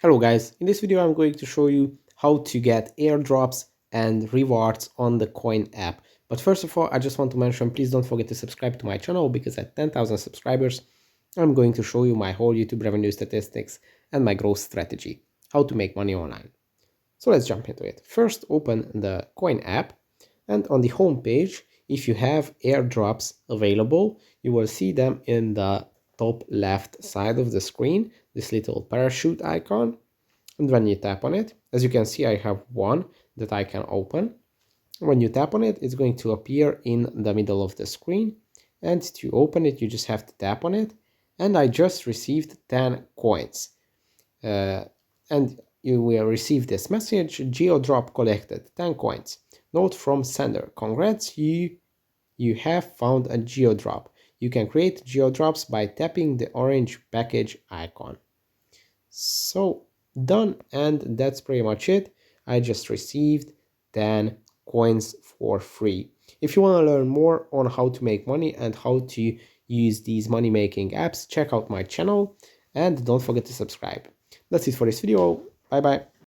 Hello guys, in this video I'm going to show you how to get airdrops and rewards on the Coin app. But first of all, I just want to mention, please don't forget to subscribe to my channel because at 10,000 subscribers, I'm going to show you my whole YouTube revenue statistics and my growth strategy, how to make money online. So let's jump into it. First, open the Coin app, and on the home page, if you have airdrops available, you will see them in the top left side of the screen, this little parachute icon. And when you tap on it, as you can see, I have one that I can open. When you tap on it, it's going to appear in the middle of the screen. And to open it, you just have to tap on it. And I just received 10 coins. And you will receive this message: geodrop collected 10 coins. Note from sender: congrats, you have found a geodrop. You can create geodrops by tapping the orange package icon. So done, and that's pretty much it. I just received 10 coins for free. If you want to learn more on how to make money and how to use these money making apps, check out my channel and don't forget to subscribe. That's it for this video. Bye bye.